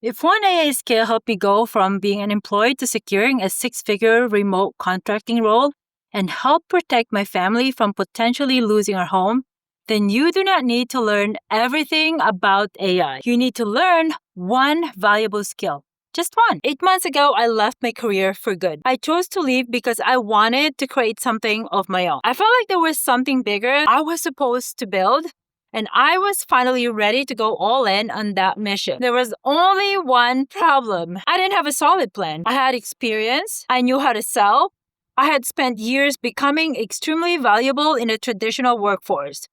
If one AI skill helped you go from being unemployed to securing a six-figure remote contracting role and help protect my family from potentially losing our home, then you do not need to learn everything about AI. You need to learn one valuable skill. Just one. 8 months ago, I left my career for good. I chose to leave because I wanted to create something of my own. I felt like there was something bigger I was supposed to build, and I was finally ready to go all in on that mission. There was only one problem. I didn't have a solid plan. I had experience. I knew how to sell. I had spent years becoming extremely valuable in a traditional workforce.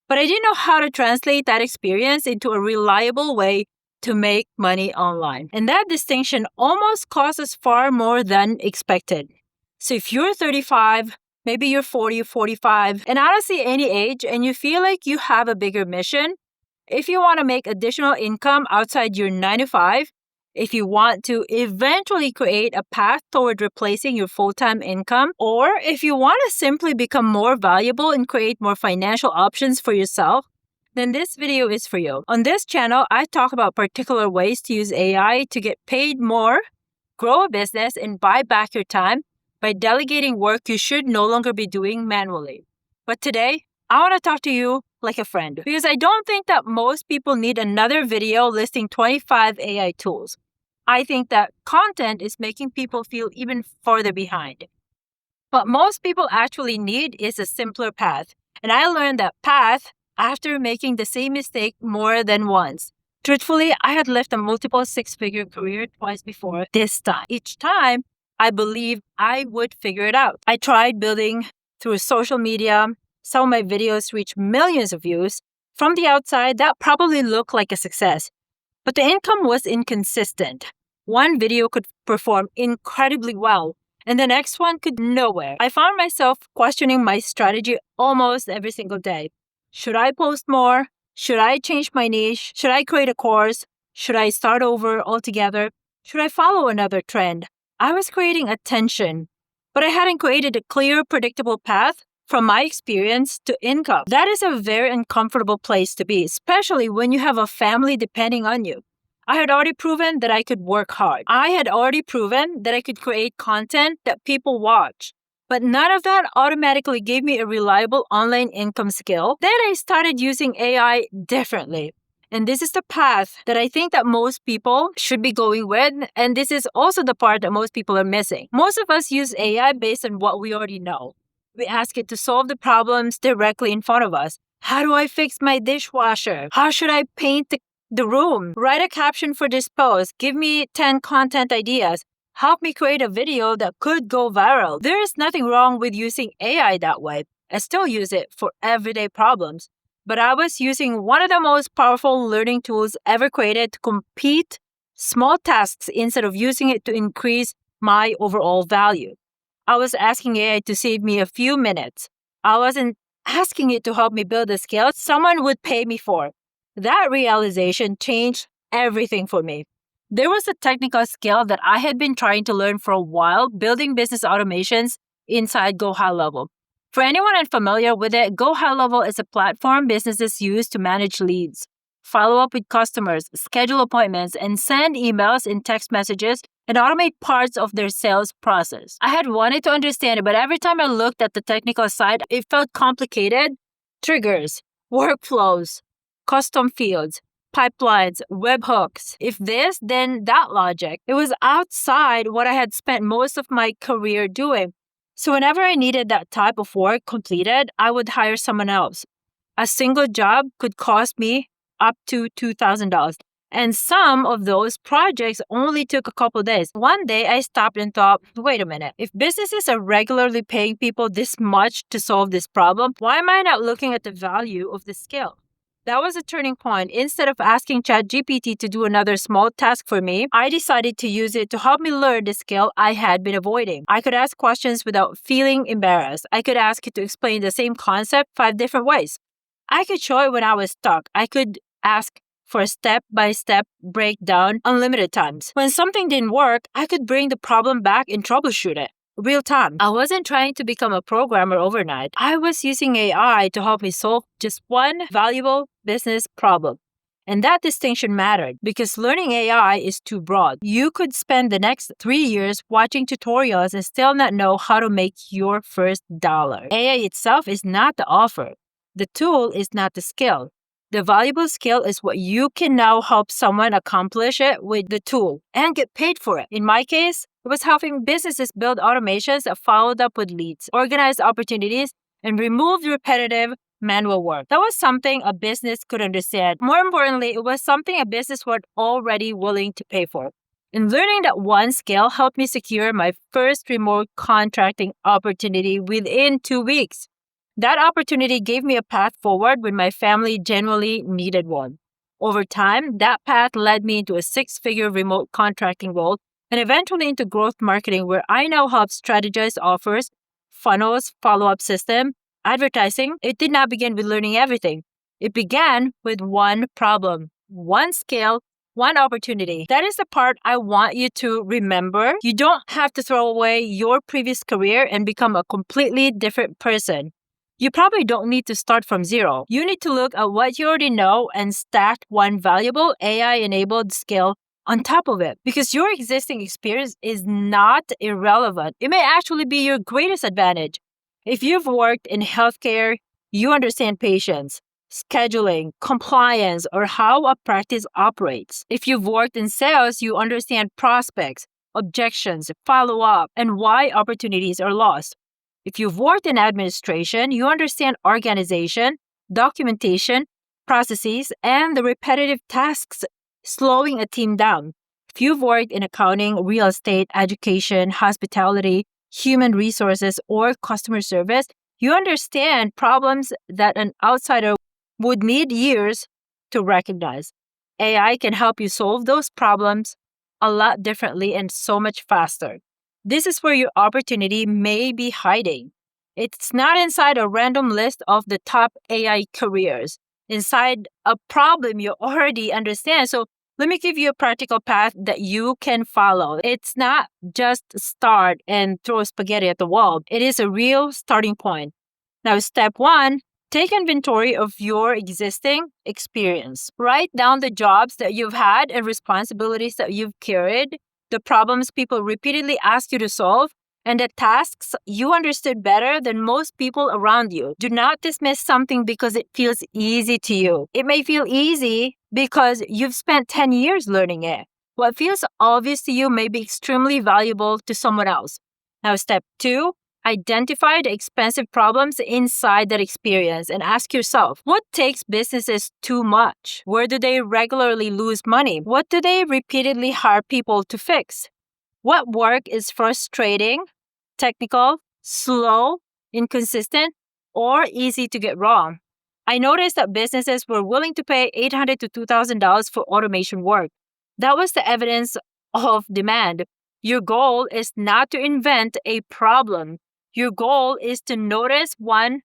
But I didn't know how to translate that experience into a reliable way to make money online. And that distinction almost costs us far more than expected. So if you're 35, maybe you're 40, 45, and honestly any age, and you feel like you have a bigger mission, if you want to make additional income outside your 9 to 5, if you want to eventually create a path toward replacing your full-time income, or if you want to simply become more valuable and create more financial options for yourself, then this video is for you. On this channel, I talk about particular ways to use AI to get paid more, grow a business, and buy back your time by delegating work you should no longer be doing manually. But today, I want to talk to you like a friend because I don't think that most people need another video listing 25 AI tools. I think that content is making people feel even further behind. What most people actually need is a simpler path. And I learned that path after making the same mistake more than once. Truthfully, I had left a multiple six-figure career twice before this time. Each time, I believed I would figure it out. I tried building through social media. Some of my videos reached millions of views. From the outside, that probably looked like a success. But the income was inconsistent. One video could perform incredibly well, and the next one could nowhere. I found myself questioning my strategy almost every single day. Should I post more? Should I change my niche? Should I create a course? Should I start over altogether? Should I follow another trend? I was creating a tension, but I hadn't created a clear, predictable path from my experience to income. That is a very uncomfortable place to be, especially when you have a family depending on you. I had already proven that I could work hard. I had already proven that I could create content that people watch. But none of that automatically gave me a reliable online income skill. Then I started using AI differently. And this is the path that I think that most people should be going with. And this is also the part that most people are missing. Most of us use AI based on what we already know. We ask it to solve the problems directly in front of us. How do I fix my dishwasher? How should I paint the room? Write a caption for this post. Give me 10 content ideas. Help me create a video that could go viral. There is nothing wrong with using AI that way. I still use it for everyday problems. But I was using one of the most powerful learning tools ever created to complete small tasks instead of using it to increase my overall value. I was asking AI to save me a few minutes. I wasn't asking it to help me build a skill someone would pay me for. That realization changed everything for me. There was a technical skill that I had been trying to learn for a while, building business automations inside GoHighLevel. For anyone unfamiliar with it, GoHighLevel is a platform businesses use to manage leads, follow up with customers, schedule appointments, and send emails and text messages and automate parts of their sales process. I had wanted to understand it, but every time I looked at the technical side, it felt complicated. Triggers, workflows, custom fields, pipelines, webhooks. If this, then that logic. It was outside what I had spent most of my career doing. So whenever I needed that type of work completed, I would hire someone else. A single job could cost me up to $2,000. And some of those projects only took a couple days. One day I stopped and thought, wait a minute, if businesses are regularly paying people this much to solve this problem, why am I not looking at the value of the skill? That was a turning point. Instead of asking ChatGPT to do another small task for me, I decided to use it to help me learn the skill I had been avoiding. I could ask questions without feeling embarrassed. I could ask it to explain the same concept 5 different ways. I could show it when I was stuck. I could ask for a step-by-step breakdown unlimited times. When something didn't work, I could bring the problem back and troubleshoot it. Real time. I wasn't trying to become a programmer overnight. I was using AI to help me solve just one valuable business problem. And that distinction mattered because learning AI is too broad. You could spend the next 3 years watching tutorials and still not know how to make your first dollar. AI itself is not the offer. The tool is not the skill. The valuable skill is what you can now help someone accomplish it with the tool and get paid for it. In my case, it was helping businesses build automations that followed up with leads, organized opportunities, and removed repetitive manual work. That was something a business could understand. More importantly, it was something a business was already willing to pay for. And learning that one skill helped me secure my first remote contracting opportunity within 2 weeks. That opportunity gave me a path forward when my family genuinely needed one. Over time, that path led me into a 6-figure remote contracting role and eventually into growth marketing, where I now help strategize offers, funnels, follow-up system, advertising. It did not begin with learning everything. It began with one problem, one skill, one opportunity. That is the part I want you to remember. You don't have to throw away your previous career and become a completely different person. You probably don't need to start from zero. You need to look at what you already know and stack one valuable AI-enabled skill on top of it, because your existing experience is not irrelevant. It may actually be your greatest advantage. If you've worked in healthcare, you understand patients, scheduling, compliance, or how a practice operates. If you've worked in sales, you understand prospects, objections, follow-up, and why opportunities are lost. If you've worked in administration, you understand organization, documentation, processes, and the repetitive tasks slowing a team down. If you've worked in accounting, real estate, education, hospitality, human resources, or customer service, you understand problems that an outsider would need years to recognize. AI can help you solve those problems a lot differently and so much faster. This is where your opportunity may be hiding. It's not inside a random list of the top AI careers, inside a problem you already understand. So let me give you a practical path that you can follow. It's not just start and throw spaghetti at the wall. It is a real starting point. Now, step 1, take inventory of your existing experience. Write down the jobs that you've had and responsibilities that you've carried, the problems people repeatedly ask you to solve, and the tasks you understood better than most people around you. Do not dismiss something because it feels easy to you. It may feel easy because you've spent 10 years learning it. What feels obvious to you may be extremely valuable to someone else. Now, step 2, identify the expensive problems inside that experience and ask yourself, what takes businesses too much? Where do they regularly lose money? What do they repeatedly hire people to fix? What work is frustrating, technical, slow, inconsistent, or easy to get wrong? I noticed that businesses were willing to pay $800 to $2,000 for automation work. That was the evidence of demand. Your goal is not to invent a problem. Your goal is to notice one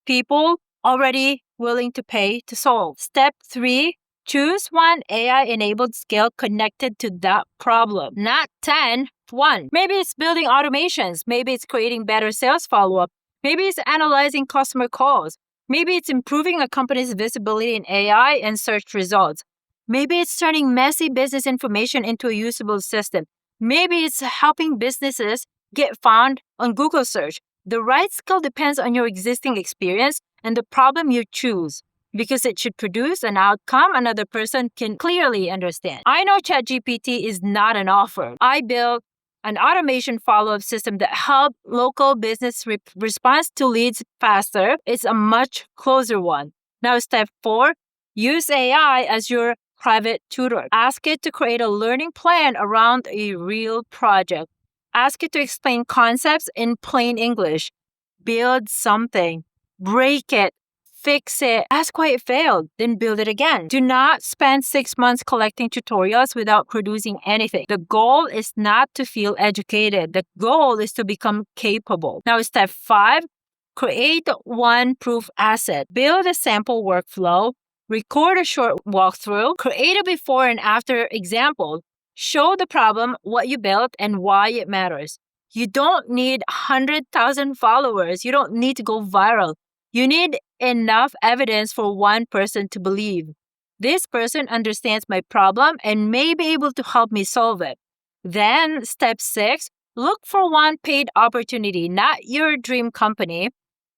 people already willing to pay to solve. Step 3, choose one AI-enabled skill connected to that problem, not 10, one. Maybe it's building automations. Maybe it's creating better sales follow-up. Maybe it's analyzing customer calls. Maybe it's improving a company's visibility in AI and search results. Maybe it's turning messy business information into a usable system. Maybe it's helping businesses get found on Google search. The right skill depends on your existing experience and the problem you choose, because it should produce an outcome another person can clearly understand. I know ChatGPT is not an offer. I built an automation follow-up system that helped local business response to leads faster. It's a much closer one. Now, step 4, use AI as your private tutor. Ask it to create a learning plan around a real project. Ask it to explain concepts in plain English. Build something. Break it. Fix it. Ask why it failed. Then build it again. Do not spend 6 months collecting tutorials without producing anything. The goal is not to feel educated. The goal is to become capable. Now, step 5, create one proof asset. Build a sample workflow. Record a short walkthrough. Create a before and after example. Show the problem, what you built, and why it matters. You don't need 100,000 followers. You don't need to go viral. You need enough evidence for one person to believe. This person understands my problem and may be able to help me solve it. Then, step 6, look for one paid opportunity, not your dream company,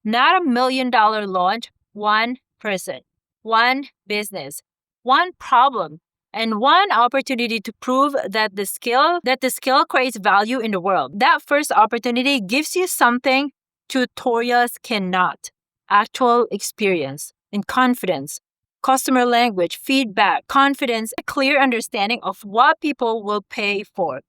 not $1 million launch, one person, one business, one problem, and one opportunity to prove that the skill creates value in the world. That first opportunity gives you something tutorials cannot. Actual experience and confidence, customer language, feedback, confidence, a clear understanding of what people will pay for.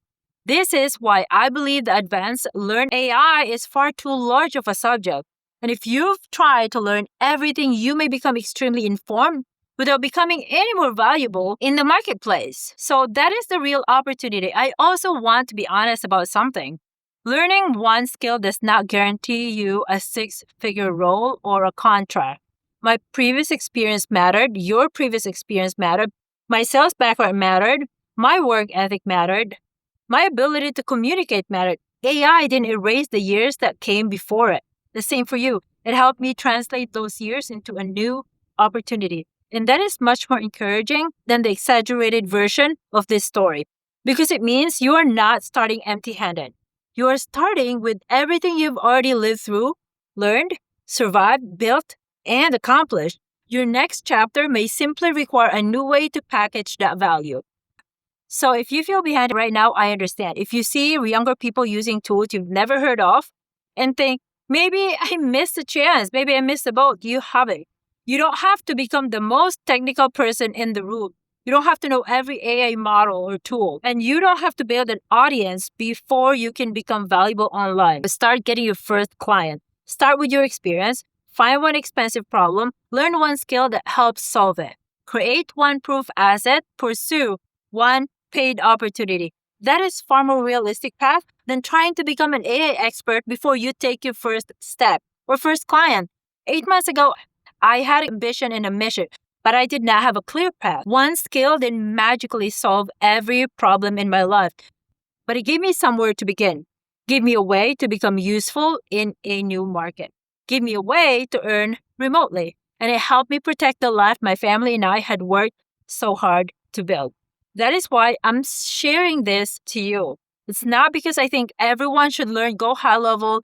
This is why I believe the advanced learn AI is far too large of a subject. And if you've tried to learn everything, you may become extremely informed without becoming any more valuable in the marketplace. So that is the real opportunity. I also want to be honest about something. Learning one skill does not guarantee you a six-figure role or a contract. My previous experience mattered. Your previous experience mattered. My sales background mattered. My work ethic mattered. My ability to communicate mattered. AI didn't erase the years that came before it. The same for you. It helped me translate those years into a new opportunity. And that is much more encouraging than the exaggerated version of this story because it means you are not starting empty-handed. You are starting with everything you've already lived through, learned, survived, built, and accomplished. Your next chapter may simply require a new way to package that value. So if you feel behind right now, I understand. If you see younger people using tools you've never heard of and think, maybe I missed a chance, maybe I missed the boat, you haven't. You don't have to become the most technical person in the room. You don't have to know every AI model or tool. And you don't have to build an audience before you can become valuable online. Start getting your first client. Start with your experience. Find one expensive problem. Learn one skill that helps solve it. Create one proof asset. Pursue one paid opportunity. That is far more realistic path than trying to become an AI expert before you take your first step or first client. 8 months ago, I had ambition and a mission, but I did not have a clear path. One skill didn't magically solve every problem in my life, but it gave me somewhere to begin. Gave me a way to become useful in a new market. Gave me a way to earn remotely, and it helped me protect the life my family and I had worked so hard to build. That is why I'm sharing this to you. It's not because I think everyone should learn GoHighLevel,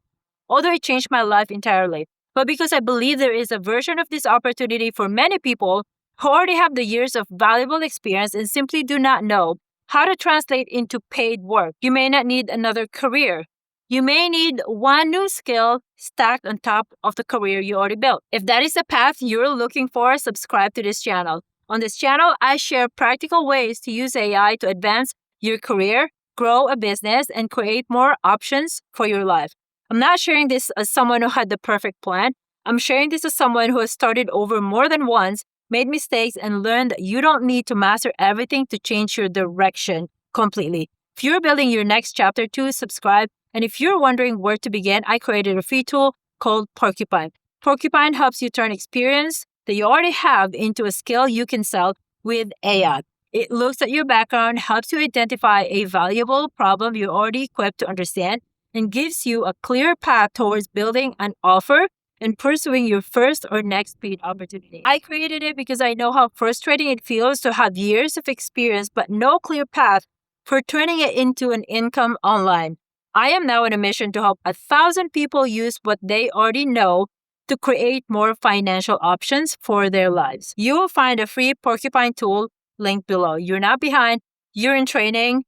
although it changed my life entirely, but because I believe there is a version of this opportunity for many people who already have the years of valuable experience and simply do not know how to translate into paid work. You may not need another career. You may need one new skill stacked on top of the career you already built. If that is the path you're looking for, subscribe to this channel. On this channel, I share practical ways to use AI to advance your career, grow a business, and create more options for your life. I'm not sharing this as someone who had the perfect plan. I'm sharing this as someone who has started over more than once, made mistakes, and learned that you don't need to master everything to change your direction completely. If you're building your next chapter too, subscribe. And if you're wondering where to begin, I created a free tool called Porcupine. Porcupine helps you turn experience that you already have into a skill you can sell with AI. It looks at your background, helps you identify a valuable problem you're already equipped to understand, and gives you a clear path towards building an offer and pursuing your first or next paid opportunity. I created it because I know how frustrating it feels to have years of experience but no clear path for turning it into an income online. I am now on a mission to help 1,000 people use what they already know to create more financial options for their lives. You will find a free Porcupine tool link below. You're not behind, you're in training.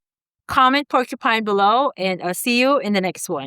Comment Porcupine below, and I'll see you in the next one.